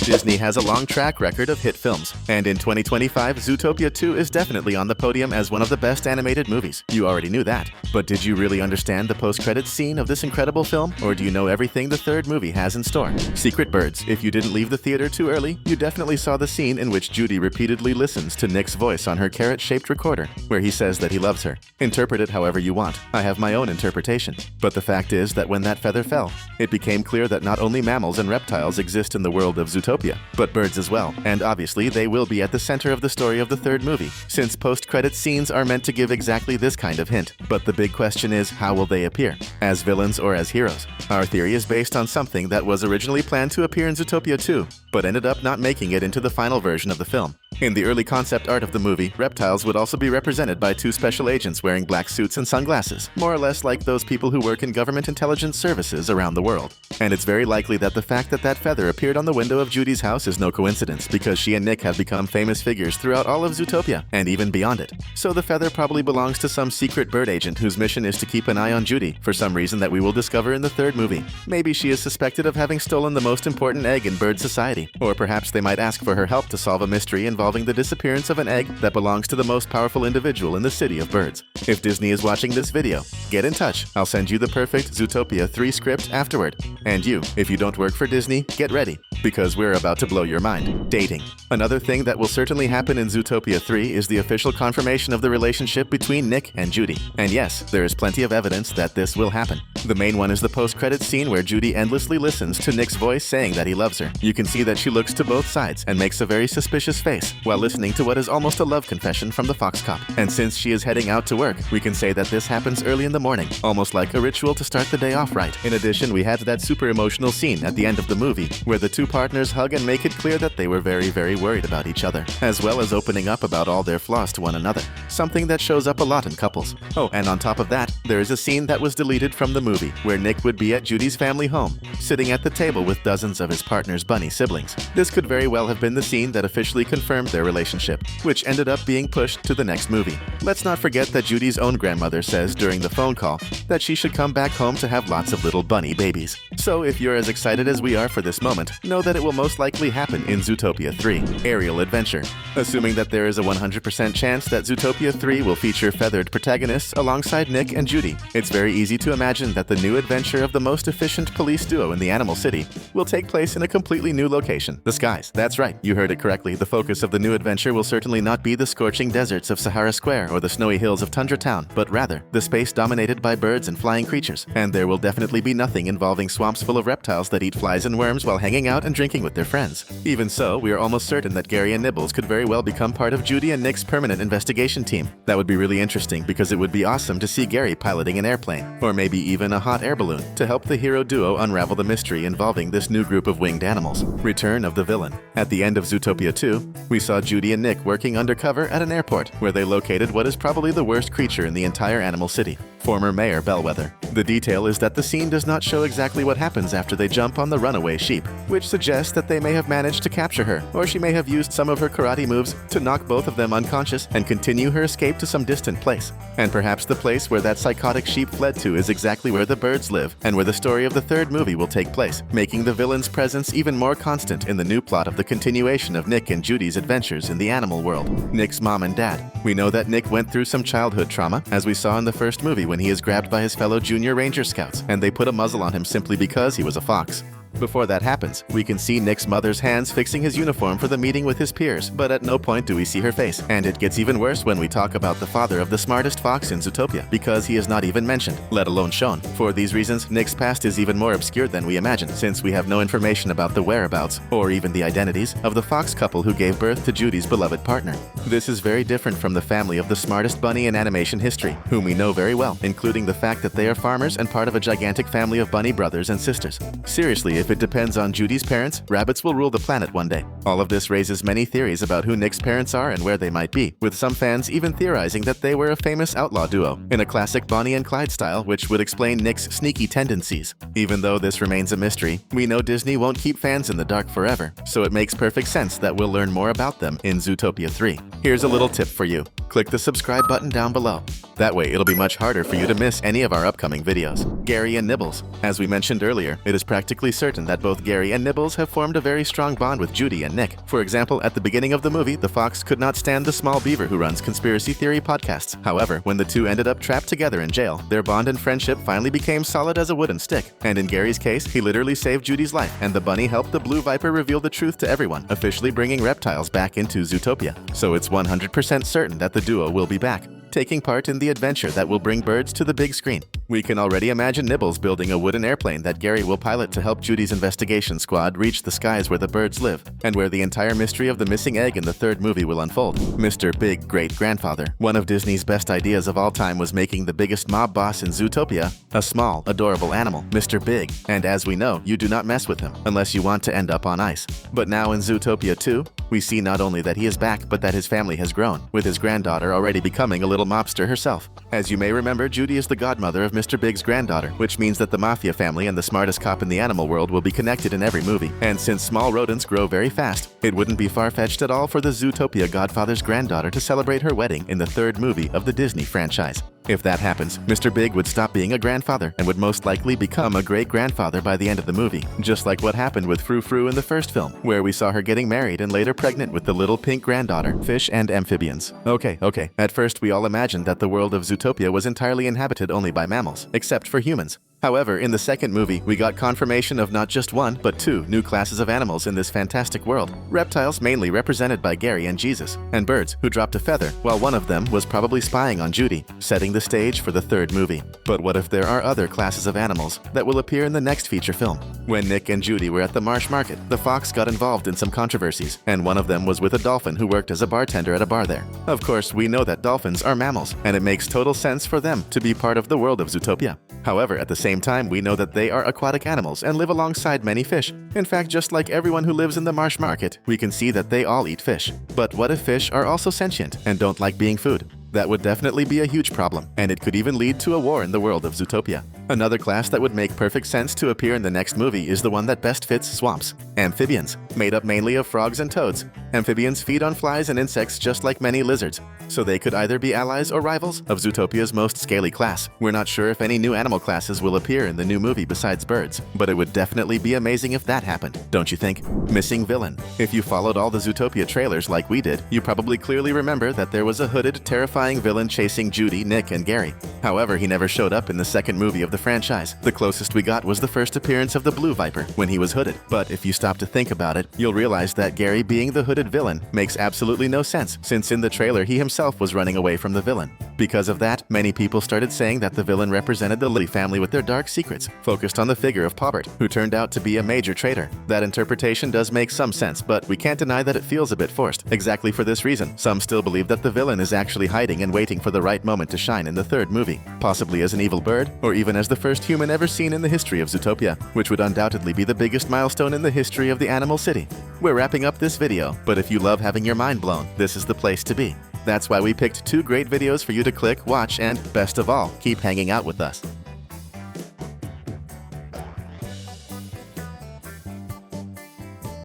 Disney has a long track record of hit films, and in 2025, Zootopia 2 is definitely on the podium as one of the best animated movies. You already knew that. But did you really understand the post-credits scene of this incredible film, or do you know everything the third movie has in store? Secret Birds. If you didn't leave the theater too early, you definitely saw the scene in which Judy repeatedly listens to Nick's voice on her carrot-shaped recorder, where he says that he loves her. Interpret it however you want. I have my own interpretation. But the fact is that when that feather fell, it became clear that not only mammals and reptiles exist in the world of Zootopia, but birds as well, and obviously they will be at the center of the story of the third movie, since post-credits scenes are meant to give exactly this kind of hint. But the big question is, how will they appear? As villains or as heroes? Our theory is based on something that was originally planned to appear in Zootopia 2, but ended up not making it into the final version of the film. In the early concept art of the movie, reptiles would also be represented by two special agents wearing black suits and sunglasses, more or less like those people who work in government intelligence services around the world. And it's very likely that the fact that that feather appeared on the window of Judy's house is no coincidence, because she and Nick have become famous figures throughout all of Zootopia, and even beyond it. So the feather probably belongs to some secret bird agent whose mission is to keep an eye on Judy, for some reason that we will discover in the third movie. Maybe she is suspected of having stolen the most important egg in bird society, or perhaps they might ask for her help to solve a mystery involving the disappearance of an egg that belongs to the most powerful individual in the city of birds. If Disney is watching this video, get in touch. I'll send you the perfect Zootopia 3 script afterward. And you, if you don't work for Disney, get ready, because we're about to blow your mind. Dating. Another thing that will certainly happen in Zootopia 3 is the official confirmation of the relationship between Nick and Judy. And yes, there is plenty of evidence that this will happen. The main one is the post-credits scene where Judy endlessly listens to Nick's voice saying that he loves her. You can see that she looks to both sides and makes a very suspicious face while listening to what is almost a love confession from the fox cop. And since she is heading out to work, we can say that this happens early in the morning, almost like a ritual to start the day off right. In addition, we had that super emotional scene at the end of the movie where the two partners hug and make it clear that they were very, very worried about each other, as well as opening up about all their flaws to one another, something that shows up a lot in couples. Oh, and on top of that, there is a scene that was deleted from the movie where Nick would be at Judy's family home, sitting at the table with dozens of his partner's bunny siblings. This could very well have been the scene that officially confirmed their relationship, which ended up being pushed to the next movie. Let's not forget that Judy's own grandmother says during the phone call that she should come back home to have lots of little bunny babies. So if you're as excited as we are for this moment, know that it will most likely happen in Zootopia 3, Aerial Adventure. Assuming that there is a 100% chance that Zootopia 3 will feature feathered protagonists alongside Nick and Judy, it's very easy to imagine that the new adventure of the most efficient police duo in the Animal City will take place in a completely new location, the skies. That's right, you heard it correctly. The focus of the new adventure will certainly not be the scorching deserts of Sahara Square or the snowy hills of Tundra Town, but rather the space dominated by birds and flying creatures. And there will definitely be nothing involving swamps full of reptiles that eat flies and worms while hanging out and drinking with their friends. Even so, we are almost certain that Gary and Nibbles could very well become part of Judy and Nick's permanent investigation team. That would be really interesting because it would be awesome to see Gary piloting an airplane, or maybe even a hot air balloon, to help the hero duo unravel the mystery involving this new group of winged animals. Return of the villain. At the end of Zootopia 2, we saw Judy and Nick working undercover at an airport, where they located what is probably the worst creature in the entire Animal City, former Mayor Bellwether. The detail is that the scene does not show exactly what happens after they jump on the runaway sheep, which suggests that they may have managed to capture her, or she may have used some of her karate moves to knock both of them unconscious and continue her escape to some distant place. And perhaps the place where that psychotic sheep fled to is exactly where the birds live, and where the story of the third movie will take place, making the villain's presence even more constant in the new plot of the continuation of Nick and Judy's adventures in the animal world. Nick's mom and dad. We know that Nick went through some childhood trauma, as we saw in the first movie when he is grabbed by his fellow Junior Ranger Scouts, and they put a muzzle on him simply because he was a fox. Before that happens, we can see Nick's mother's hands fixing his uniform for the meeting with his peers, but at no point do we see her face. And it gets even worse when we talk about the father of the smartest fox in Zootopia, because he is not even mentioned, let alone shown. For these reasons, Nick's past is even more obscured than we imagine, since we have no information about the whereabouts, or even the identities, of the fox couple who gave birth to Judy's beloved partner. This is very different from the family of the smartest bunny in animation history, whom we know very well, including the fact that they are farmers and part of a gigantic family of bunny brothers and sisters. Seriously, if it depends on Judy's parents, rabbits will rule the planet one day. All of this raises many theories about who Nick's parents are and where they might be, with some fans even theorizing that they were a famous outlaw duo, in a classic Bonnie and Clyde style, which would explain Nick's sneaky tendencies. Even though this remains a mystery, we know Disney won't keep fans in the dark forever, so it makes perfect sense that we'll learn more about them in Zootopia 3. Here's a little tip for you. Click the subscribe button down below. That way it'll be much harder for you to miss any of our upcoming videos. Gary and Nibbles. As we mentioned earlier, it is practically certain certain that both Gary and Nibbles have formed a very strong bond with Judy and Nick. For example, at the beginning of the movie, the fox could not stand the small beaver who runs conspiracy theory podcasts. However, when the two ended up trapped together in jail, their bond and friendship finally became solid as a wooden stick. And in Gary's case, he literally saved Judy's life, and the bunny helped the blue viper reveal the truth to everyone, officially bringing reptiles back into Zootopia. So it's 100% certain that the duo will be back, taking part in the adventure that will bring birds to the big screen. We can already imagine Nibbles building a wooden airplane that Gary will pilot to help Judy's investigation squad reach the skies where the birds live, and where the entire mystery of the missing egg in the third movie will unfold. Mr. Big Great-Grandfather. One of Disney's best ideas of all time was making the biggest mob boss in Zootopia a small, adorable animal, Mr. Big, and as we know, you do not mess with him unless you want to end up on ice. But now in Zootopia 2, we see not only that he is back, but that his family has grown, with his granddaughter already becoming a little mobster herself. As you may remember, Judy is the godmother of Mr. Big's granddaughter, which means that the Mafia family and the smartest cop in the animal world will be connected in every movie. And since small rodents grow very fast, it wouldn't be far-fetched at all for the Zootopia godfather's granddaughter to celebrate her wedding in the third movie of the Disney franchise. If that happens, Mr. Big would stop being a grandfather and would most likely become a great-grandfather by the end of the movie, just like what happened with Frou Frou in the first film, where we saw her getting married and later pregnant with the little pink granddaughter, fish and amphibians. Okay. At first we all imagined that the world of Zootopia was entirely inhabited only by mammals, except for humans. However, in the second movie, we got confirmation of not just one, but two new classes of animals in this fantastic world. Reptiles, mainly represented by Gary and Jesus, and birds, who dropped a feather, while one of them was probably spying on Judy, setting the stage for the third movie. But what if there are other classes of animals that will appear in the next feature film? When Nick and Judy were at the Marsh Market, the fox got involved in some controversies, and one of them was with a dolphin who worked as a bartender at a bar there. Of course, we know that dolphins are mammals, and it makes total sense for them to be part of the world of Zootopia. However, at the same time, we know that they are aquatic animals and live alongside many fish. In fact, just like everyone who lives in the Marsh Market, we can see that they all eat fish. But what if fish are also sentient and don't like being food? That would definitely be a huge problem, and it could even lead to a war in the world of Zootopia. Another class that would make perfect sense to appear in the next movie is the one that best fits swamps: amphibians. Made up mainly of frogs and toads, amphibians feed on flies and insects just like many lizards, so they could either be allies or rivals of Zootopia's most scaly class. We're not sure if any new animal classes will appear in the new movie besides birds, but it would definitely be amazing if that happened, don't you think? Missing villain. If you followed all the Zootopia trailers like we did, you probably clearly remember that there was a hooded, terrifying villain chasing Judy, Nick, and Gary. However, he never showed up in the second movie of the franchise. The closest we got was the first appearance of the Blue Viper, when he was hooded. But if you stop to think about it, you'll realize that Gary being the hooded villain makes absolutely no sense, since in the trailer he himself was running away from the villain. Because of that, many people started saying that the villain represented the Lilly family with their dark secrets, focused on the figure of Pobbert, who turned out to be a major traitor. That interpretation does make some sense, but we can't deny that it feels a bit forced. Exactly for this reason, some still believe that the villain is actually hiding and waiting for the right moment to shine in the third movie, possibly as an evil bird, or even as the first human ever seen in the history of Zootopia, which would undoubtedly be the biggest milestone in the history of the animal city. We're wrapping up this video, but if you love having your mind blown, this is the place to be. That's why we picked two great videos for you to click, watch, and, best of all, keep hanging out with us.